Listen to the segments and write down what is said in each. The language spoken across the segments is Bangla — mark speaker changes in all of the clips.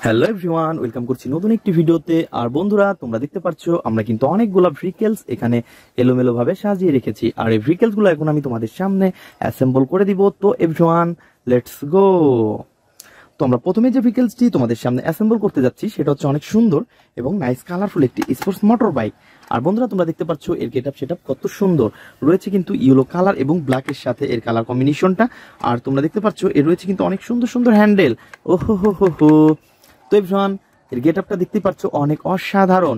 Speaker 1: হ্যালো এভরিওয়ান, ওয়েলকাম করছি নতুন একটি ভিডিওতে। আর বন্ধুরা, তোমরা দেখতে পাচ্ছ আমরা কিন্তু অনেকগুলো ভেহিকেলস এখানে এলোমেলো ভাবে সাজিয়ে রেখেছি। আর এই ভেহিকেলস গুলো এখন আমি তোমাদের সামনে অ্যাসেম্বল করে দিব। তো এভরিওয়ান, লেটস গো। তো আমরা প্রথমে যে ভেহিকেলসটি তোমাদের সামনে অ্যাসেম্বল করতে যাচ্ছি সেটা হচ্ছে অনেক সুন্দর এবং নাইস কালারফুল একটি স্পোর্টস মোটর বাইক। আর বন্ধুরা, তোমরা দেখতে পাচ্ছ এর গেটআপ সেটআপ কত সুন্দর রয়েছে, কিন্তু ইয়েলো কালার এবং ব্ল্যাকের সাথে এর কালার কম্বিনেশনটা। আর তোমরা দেখতে পাচ্ছ এর রয়েছে কিন্তু অনেক সুন্দর সুন্দর হ্যান্ডেল। ওহো হো হো হো। তো এভরিওয়ান, এর গেটআপটা দেখতে পাচ্ছ অনেক অসাধারণ।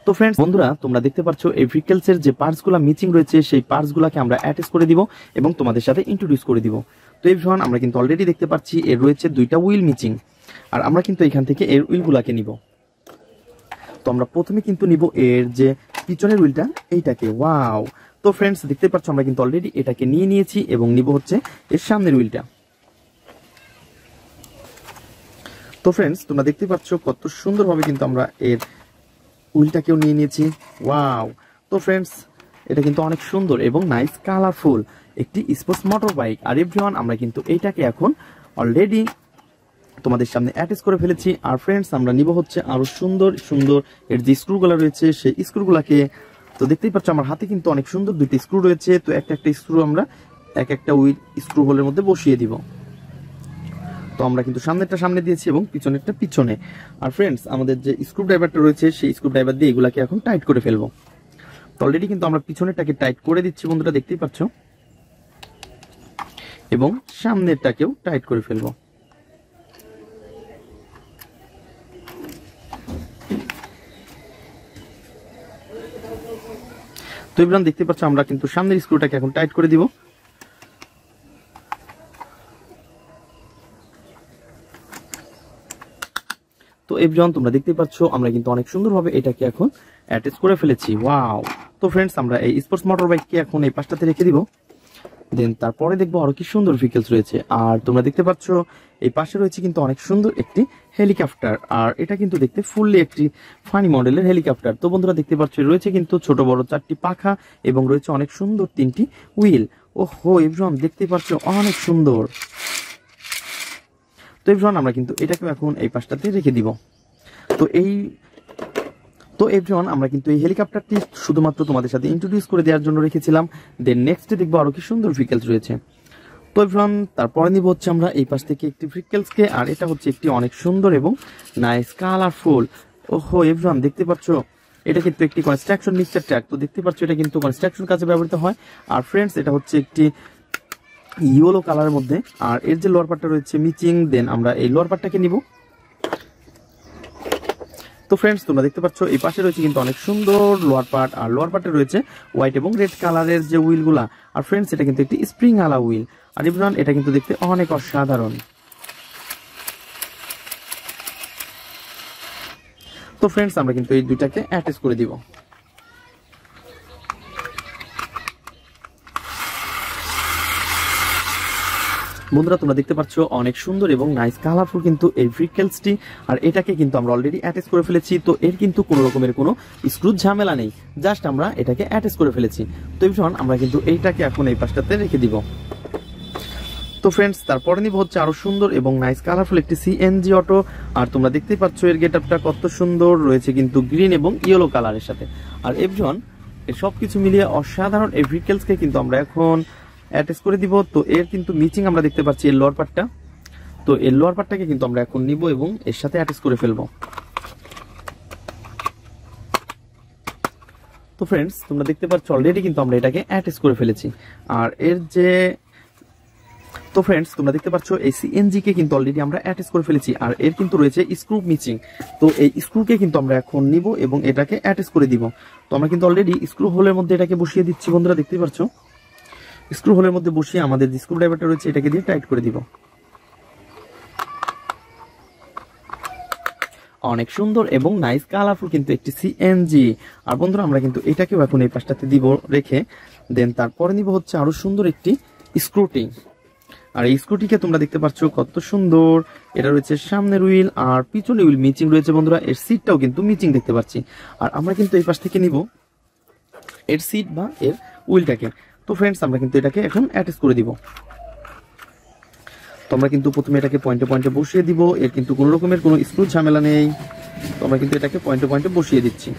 Speaker 1: তো ফ্রেন্ডস, বন্ধুরা তোমরা দেখতে পাচ্ছ এই ভেহিকেলস এর যে পার্টস গুলা মিচিং রয়েছে সেই পার্টস গুলাকে আমরা অ্যাটাচ করে দিব এবং তোমাদের সাথে ইন্ট্রোডিউস করে দিব। তো এভরিওয়ান, আমরা কিন্তু অলরেডি দেখতে পাচ্ছি এর রয়েছে দুইটা হুইল মিচিং। আর আমরা কিন্তু এখান থেকে এর হুইল গুলাকে নিব। তো আমরা প্রথমে কিন্তু নিব এর যে পিছনের হুইলটা, এইটাকে। ওয়াও! তো ফ্রেন্ডস, দেখতে পাচ্ছ আমরা কিন্তু অলরেডি এটাকে নিয়ে নিয়েছি এবং নিব হচ্ছে এর সামনের হুইলটা। তো ফ্রেন্ডস, তোমরা দেখতে পাচ্ছ কত সুন্দরভাবে কিন্তু আমরা এর হুইলটাকেও নিয়ে নিয়েছি। ওয়াও! তো ফ্রেন্ডস, এটা কিন্তু অনেক সুন্দর এবং নাইস কালারফুল একটি স্পোর্টস মোটর বাইক। আর এভরিওয়ান, আমরা কিন্তু এইটাকে এখন অলরেডি তোমাদের সামনে অ্যাটাচ করে ফেলেছি। আর ফ্রেন্ডস, আমরা নিব হচ্ছে আরো সুন্দর সুন্দর এর যে স্ক্রুগুলো রয়েছে সেই স্ক্রুগুলাকে। তো দেখতেই পাচ্ছ আমার হাতে কিন্তু অনেক সুন্দর দুইটি স্ক্রু রয়েছে। তো একটা স্ক্রু আমরা একটা হুইল স্ক্রু হোলের মধ্যে বসিয়ে দিব। তো আমরা কিন্তু সামনেরটা সামনে দিয়েছি এবং পিছনেরটা পিছনে। আর ফ্রেন্ডস, আমাদের যে স্ক্রু ড্রাইভারটা রয়েছে সেই স্ক্রু ড্রাইভার দিয়ে এগুলাকে এখন টাইট করে ফেলবো। তো অলরেডি কিন্তু আমরা পিছনেরটাকে টাইট করে দিচ্ছি বন্ধুরা, দেখতেই পাচ্ছ, এবং সামনেরটাকেও টাইট করে ফেলবো। তো এবার দেখতে পাচ্ছ আমরা কিন্তু সামনের স্ক্রুটাকে এখন টাইট করে দিব। তো এভরিওয়ান, তোমরা দেখতে পাচ্ছ আমরা কিন্তু অনেক সুন্দরভাবে এটাকে এখন অ্যাটাচ করে ফেলেছি। ওয়াও! তো ফ্রেন্ডস, আমরা এই স্পোর্টস মোটর বাইককে এখন এই পাশটাতে রেখে দিব। দেন তারপরে দেখবো আরো কি সুন্দর ভেহিকেলস রয়েছে। আর তোমরা দেখতে পাচ্ছ এই পাশে রয়েছে কিন্তু অনেক সুন্দর একটি হেলিকপ্টার। আর এটা কিন্তু দেখতে ফুললি একটি ফানি মডেলের হেলিকপ্টার। তো বন্ধুরা দেখতে পাচ্ছ রয়েছে কিন্তু ছোট বড় 4টি পাখা এবং রয়েছে অনেক সুন্দর 3টি হুইল। ওহো এভরিওয়ান, দেখতে পাচ্ছ অনেক সুন্দর। তো এভরিওয়ান, আমরা কিন্তু এটাকে এখন এই পাশটাতে রেখে দিব। তো এভরিওয়ান, আমরা কিন্তু এই হেলিকপ্টারটি শুধুমাত্র তোমাদের সাথে ইন্ট্রোডিউস করে দেওয়ার জন্য রেখেছিলাম। দেন নেক্সটে দেখবো আরো কি সুন্দর ভেহিকেলস রয়েছে। তো এভরিওয়ান, তারপরে নিব হচ্ছে আমরা এই পাশ থেকে একটি ভেহিকেলসকে। আর এটা হচ্ছে একটি অনেক সুন্দর এবং নাইস কালারফুল। ওহো এভরিওয়ান, দেখতে পাচ্ছ এটা কিন্তু একটি কনস্ট্রাকশন মিক্সচার ট্রাক। তো দেখতে পাচ্ছ এটা কিন্তু কনস্ট্রাকশন কাজে ব্যবহৃত হয়। আর ফ্রেন্ডস, এটা হচ্ছে একটি ইয়েলো কালারের মধ্যে। আর এর যে লোয়ার পার্টটা রয়েছে মিচিং। দেন আমরা এই লোয়ার পার্টটাকে নিব। তো ফ্রেন্ডস, তোমরা দেখতে পাচ্ছ এই পাশে রয়েছে কিন্তু অনেক সুন্দর লোয়ার পার্ট। আর লোয়ার পার্টে রয়েছে হোয়াইট এবং রেড কালারের যে হুইলগুলা। আর ফ্রেন্ডস, এটা কিন্তু একটি স্প্রিং আলা হুইল। আর এভরিওয়ান, এটা কিন্তু দেখতে অনেক অসাধারণ। তো ফ্রেন্ডস, আমরা কিন্তু এই দুইটাকে অ্যাটাচ করে দিব। বন্ধুরা, তোমরা দেখতে পাচ্ছ অনেক সুন্দর এবং নাইস কালারফুল কিন্তু এই ভেহিকেলসটি। আর এটাকে কিন্তু আমরা অলরেডি অ্যাটাচ করে ফেলেছি। তো এর কিন্তু কোনো রকমের কোনো স্ক্রু ঝামেলা নেই, জাস্ট আমরা এটাকে অ্যাটাচ করে ফেলেছি। তো এভরিওয়ান, আমরা কিন্তু এইটাকে এখন এই পাশটাতে রেখে দিব। তো ফ্রেন্ডস, তারপরে নিব হচ্ছে আরো সুন্দর এবং নাইস কালারফুল একটি সিএনজি অটো। আর তোমরা দেখতেই পাচ্ছ এর গেটআপটা কত সুন্দর রয়েছে কিন্তু গ্রিন এবং ইয়েলো কালারের সাথে। আর এভরিওয়ান, এর সবকিছু মিলিয়ে অসাধারণ এই ভেহিকেলসকে কিন্তু আমরা এখন অ্যাটাচ করে দিব। তো এর কিন্তু মিচিং আমরা দেখতে পাচ্ছি এর লোয়ার পার্টটা। তো এর লোয়ার পার্টটাকে কিন্তু আমরা এখন নিব এবং এর সাথে অ্যাটাচ করে ফেলবো। তো ফ্রেন্ডস, তোমরা দেখতে পাচ্ছ অলরেডি কিন্তু আমরা এটাকে অ্যাটাচ করে ফেলেছি। আর এর যে তো ফ্রেন্ডস, তোমরা দেখতে পাচ্ছ এই সিএনজি কে কিন্তু অলরেডি আমরা অ্যাটাচ করে ফেলেছি। আর এর কিন্তু রয়েছে স্ক্রু মিচিং। তো এই স্ক্রুকে কিন্তু আমরা এখন নিব এবং এটাকে অ্যাটাচ করে দিব। তো আমরা কিন্তু অলরেডি স্ক্রু হোলের মধ্যে এটাকে বসিয়ে দিচ্ছি বন্ধুরা, দেখতেই পাচ্ছ। স্ক্রু হোলের মধ্যে বসিয়ে আমাদের যে স্ক্রু ড্রাইভারটা রয়েছে এটাকে দিয়ে টাইট করে দিব। অনেক সুন্দর এবং নাইস কালারফুল কিন্তু একটি সিএনজি। আর বন্ধুরা, আমরা কিন্তু এটাকেও এখন এই পাশটাতে দিব রেখে। দেন তারপরে নিব হচ্ছে আরো সুন্দর একটি স্ক্রুটি। আর এই স্ক্রুটিকে তোমরা দেখতে পাচ্ছ কত সুন্দর। এটা রয়েছে সামনের হুইল আর পিছনে হুইল মিচিং রয়েছে বন্ধুরা। এর সিটটাও কিন্তু মিচিং দেখতে পাচ্ছি। আর আমরা কিন্তু এই পাশ থেকে নিব এর সিট বা এর হুইলটাকে। তো ফ্রেন্ডস, আমরা কিন্তু এটাকে এখন অ্যাটাচ করে দিব। তো তো আমরা কিন্তু প্রথমে এটাকে পয়েন্টে পয়েন্টে বসিয়ে দিব। এর কিন্তু কোনো রকমের কোনো স্ক্রু ঝামেলা নেই। তো আমরা কিন্তু এটাকে পয়েন্টে পয়েন্টে বসিয়ে দিচ্ছি।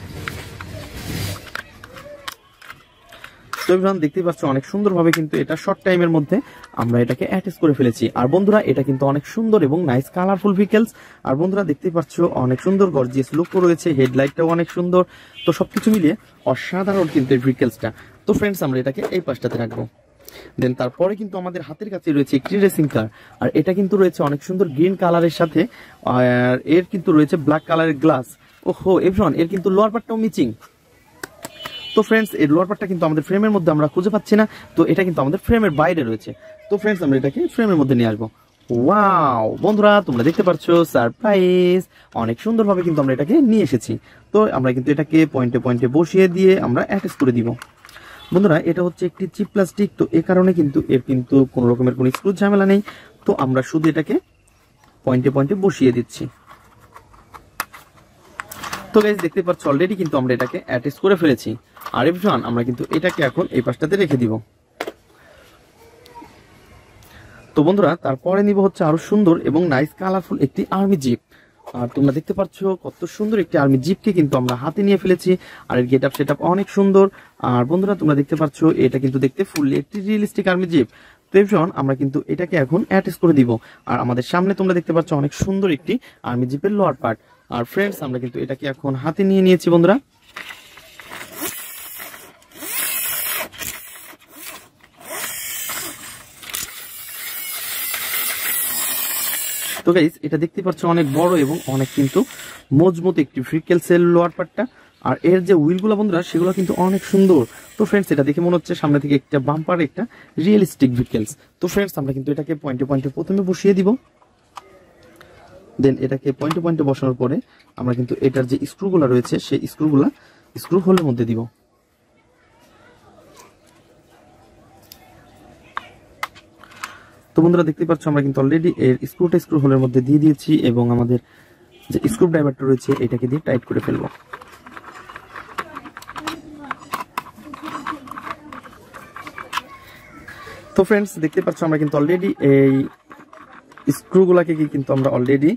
Speaker 1: তো এভরিওয়ান দেখতেই পাচ্ছ অনেক সুন্দরভাবে কিন্তু এটা শর্ট টাইমের মধ্যে আমরা এটাকে অ্যাটাচ করে ফেলেছি। আর বন্ধুরা এটা কিন্তু অনেক সুন্দর এবং নাইস কালারফুল ভেহিকলস। আর বন্ধুরা দেখতেই পাচ্ছ অনেক সুন্দর গর্জিয়াস লুক রয়েছে, হেডলাইটটাও অনেক সুন্দর। তো সবকিছু মিলিয়ে অসাধারণ কিন্তু এই ভেহিকলসটা। তো ফ্রেন্ডস আমরা এটাকে এই পাশটাতে রাখবো। দেন তারপরে কিন্তু আমাদের হাতের কাছে রয়েছে একটি রেসিং কার। আর এটা কিন্তু রয়েছে অনেক সুন্দর গ্রিন কালারের সাথে, আর এর কিন্তু রয়েছে ব্ল্যাক কালারের গ্লাস। ওহো এভরিওয়ান, এর কিন্তু লোয়ার পার্টটাও মিচিং। তো ফ্রেন্ডস এর লোয়ার পার্টটা কিন্তু আমাদের ফ্রেমের মধ্যে আমরা খুঁজে পাচ্ছি না, তো এটা কিন্তু আমাদের ফ্রেমের বাইরে রয়েছে। তো ফ্রেন্ডস আমরা এটাকে ফ্রেমের মধ্যে নিয়ে আসবো। ওয়াও বন্ধুরা তোমরা দেখতে পাচ্ছ সারপ্রাইজ, অনেক সুন্দরভাবে কিন্তু আমরা এটাকে নিয়ে এসেছি। তো আমরা কিন্তু এটাকে পয়েন্টে পয়েন্টে বসিয়ে দিয়ে আমরা অ্যাটাচ করে দিব। বন্ধুরা এটা হচ্ছে একটি চিপ প্লাস্টিক, তো এ কারণে কিন্তু এর কিন্তু কোনো রকমের কোনো স্ক্রু ঝামেলা নেই। তো আমরা শুধু এটাকে পয়েন্টে পয়েন্টে বসিয়ে দিচ্ছি। তো গাইস দেখতে পাচ্ছ অলরেডি কিন্তু আমরা এটাকে অ্যাটাচ করে ফেলেছি। আর এভরিওয়ান আমরা কিন্তু এটাকে এখন এই পাশটাতে রেখে দিব। তো বন্ধুরা তারপরে নিব হচ্ছে আরো সুন্দর এবং নাইস কালারফুল একটি আর্মি জিপ। আর তোমরা দেখতে পাচ্ছ কত সুন্দর একটি আর্মি জিপকে কিন্তু আমরা হাতে নিয়ে ফেলেছি। আর এর গেটআপ সেটআপ অনেক সুন্দর। আর বন্ধুরা তোমরা দেখতে পাচ্ছ এটা কিন্তু দেখতে ফুললি একটি রিয়েলিস্টিক আর্মি জিপ। তো এভরিওয়ান আমরা কিন্তু এটাকে এখন অ্যাটাচ করে দিব। আর আমাদের সামনে তোমরা দেখতে পাচ্ছ অনেক সুন্দর একটি আর্মি জিপের লোয়ার পার্ট। আর ফ্রেন্ডস আমরা কিন্তু এটাকে এখন হাতে নিয়ে নিয়েছি বন্ধুরা। তো গাইস এটা দেখতে পাচ্ছ অনেক বড় এবং অনেক কিন্তু মজবুত একটি ভেহিকলসের লোয়ার পার্টটা। আর এর যে হুইলগুলো বন্ধুরা সেগুলো কিন্তু অনেক সুন্দর। তো ফ্রেন্ডস এটা দেখে মনে হচ্ছে সামনে থেকে একটা বাম্পার, একটা রিয়েলিস্টিক ভেহিকলস। তো ফ্রেন্ডস আমরা কিন্তু এটাকে পয়েন্টে পয়েন্টে প্রথমে বসিয়ে দিব। দেন এটাকে পয়েন্টে পয়েন্টে বসানোর পরে আমরা কিন্তু এটার যে স্ক্রুগুলো রয়েছে সেই স্ক্রু হোলের মধ্যে দিব। তো বন্ধুরা দেখতে পাচ্ছ আমরা কিন্তু অলরেডি এর স্ক্রু হোলের মধ্যে দিয়ে দিয়েছি এবং আমাদের যে স্ক্রু ড্রাইভারটা রয়েছে এটাকে দিয়ে টাইট করে ফেলবো। তো ফ্রেন্ডস দেখতে পাচ্ছ আমরা কিন্তু অলরেডি এই স্ক্রুগুলাকে কিন্তু আমরা অলরেডি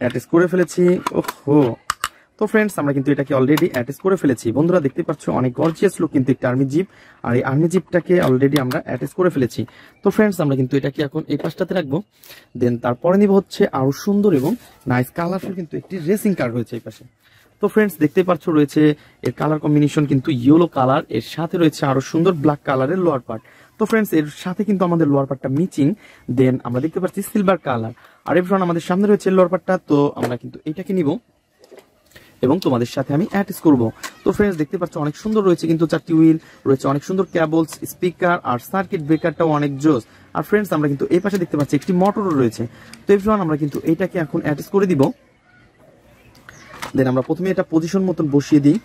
Speaker 1: অ্যাটাচ করে ফেলেছি। ওহো তো ফ্রেন্ডস আমরা কিন্তু এটাকে অলরেডি অ্যাটাচ করে ফেলেছি। বন্ধুরা দেখতে পাচ্ছ অনেক গর্জিয়াস লুক কিন্তু একটা আর্মি জিপ। আর এই আর্মি জিপটাকে অলরেডি আমরা অ্যাটাচ করে ফেলেছি। তো ফ্রেন্ডস আমরা কিন্তু এটাকে এখন এই পাশটাতে রাখবো। দেন তারপরে নিব হচ্ছে আরো সুন্দর এবং নাইস কালারফুল কিন্তু একটি রেসিং কার রয়েছে এই পাশে। তো ফ্রেন্ডস দেখতে পাচ্ছ রয়েছে এর কালার কম্বিনেশন কিন্তু ইয়েলো কালার, এর সাথে রয়েছে আরো সুন্দর ব্ল্যাক কালারের লোয়ার পার্ট। তো ফ্রেন্ডস এর সাথে কিন্তু আমাদের লোয়ার পার্টটা মিচিং। দেন আমরা দেখতে পাচ্ছি সিলভার কালার। আর এভরিওয়ান আমাদের সামনে রয়েছে লোয়ার পার্টটা। তো আমরা কিন্তু এটাকে নিব এবং তোমাদের সাথে আমি অ্যাটাচ করব। তো ফ্রেন্ডস দেখতে পাচ্ছ অনেক সুন্দর রয়েছে কিন্তু চারটি হুইল রয়েছে, অনেক সুন্দর কেবলস, স্পিকার আর সার্কিট ব্রেকারটাও অনেক জোস। আর ফ্রেন্ডস আমরা কিন্তু এই পাশে দেখতে পাচ্ছি একটি মোটরও রয়েছে। তো এভরিওয়ান আমরা কিন্তু এটাকে এখন অ্যাটাচ করে দিব। দেন আমরা প্রথমে এটা পজিশন মতন বসিয়ে দিই।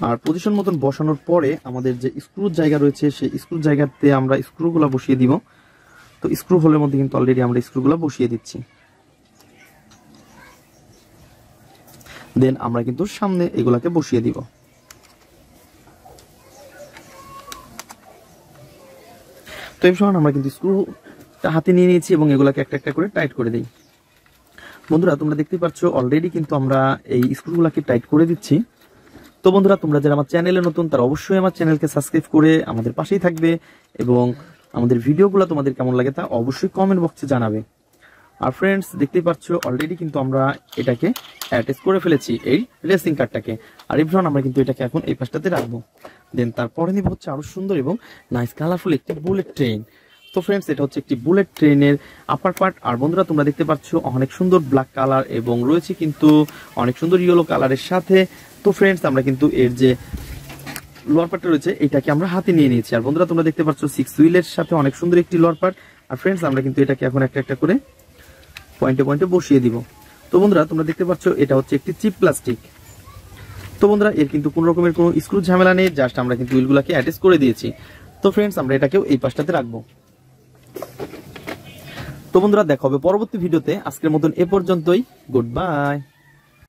Speaker 1: আর পজিশন মতন বসানোর পরে আমাদের যে স্ক্রুর জায়গা রয়েছে সেই স্ক্রুর জায়গাতে আমরা স্ক্রুগুলো বসিয়ে দিব। তো স্ক্রু হোলের মধ্যে কিন্তু অলরেডি আমরা স্ক্রুগুলো বসিয়ে দিচ্ছি। দেন আমরা কিন্তু সামনে এগুলাকে বসিয়ে দিব। তো এই সময় আমরা কিন্তু স্ক্রুটা হাতে নিয়ে নিয়েছি এবং এগুলাকে একটা একটা করে টাইট করে দিই। বন্ধুরা তোমরা দেখতে পাচ্ছ অলরেডি কিন্তু আমরা এই স্ক্রুগুলাকে টাইট করে দিচ্ছি। তো বন্ধুরা তোমরা যারা আমার চ্যানেলে নতুন তারা অবশ্যই আমার চ্যানেলকে সাবস্ক্রাইব করে আমাদের পাশেই থাকবে এবং আমাদের ভিডিওগুলো তোমাদের কেমন লাগে তা অবশ্যই কমেন্ট বক্সে জানাবে। আর ফ্রেন্ডস দেখতেই পাচ্ছ অলরেডি কিন্তু আমরা এটাকে অ্যাটাচ করে ফেলেছি এই রেসিং কারটাকে। আর এভরিওয়ান আমরা কিন্তু এটাকে এখন এই পাশটাতে রাখবো। দেন তারপরে নিব হচ্ছে আরো সুন্দর এবং নাইস কালারফুল একটি বুলেট ট্রেন। তো ফ্রেন্ডস এটা হচ্ছে একটি বুলেট ট্রেনের আপার পার্ট। আর বন্ধুরা তোমরা দেখতে পাচ্ছ অনেক সুন্দর ব্ল্যাক কালার এবং রয়েছে কিন্তু অনেক সুন্দর ইয়েলো কালারের সাথে। তো ফ্রেন্ডস আমরা কিন্তু এর যে লোয়ার পার্টটা রয়েছে এটাকে আমরা হাতে নিয়ে নিয়েছি। আর বন্ধুরা তোমরা দেখতে পাচ্ছ 6 হুইলের সাথে অনেক সুন্দর একটি লোয়ার পার্ট। আর ফ্রেন্ডস আমরা কিন্তু এটাকে এখন একটা একটা করে পয়েন্টে পয়েন্টে বসিয়ে দিব। তো বন্ধুরা তোমরা দেখতে পাচ্ছ এটা হচ্ছে একটি চিপ প্লাস্টিক। তো বন্ধুরা এর কিন্তু কোন রকমের কোনো স্ক্রু ঝামেলা নেই, জাস্ট আমরা কিন্তু হুইলগুলোকে অ্যাটাচ করে দিয়েছি। তো ফ্রেন্ডস আমরা এটাকেও এই পাশটাতে রাখবো। তো বন্ধুরা দেখা হবে পরবর্তী ভিডিওতে। আজকের মতন এ পর্যন্তই, গুড বাই।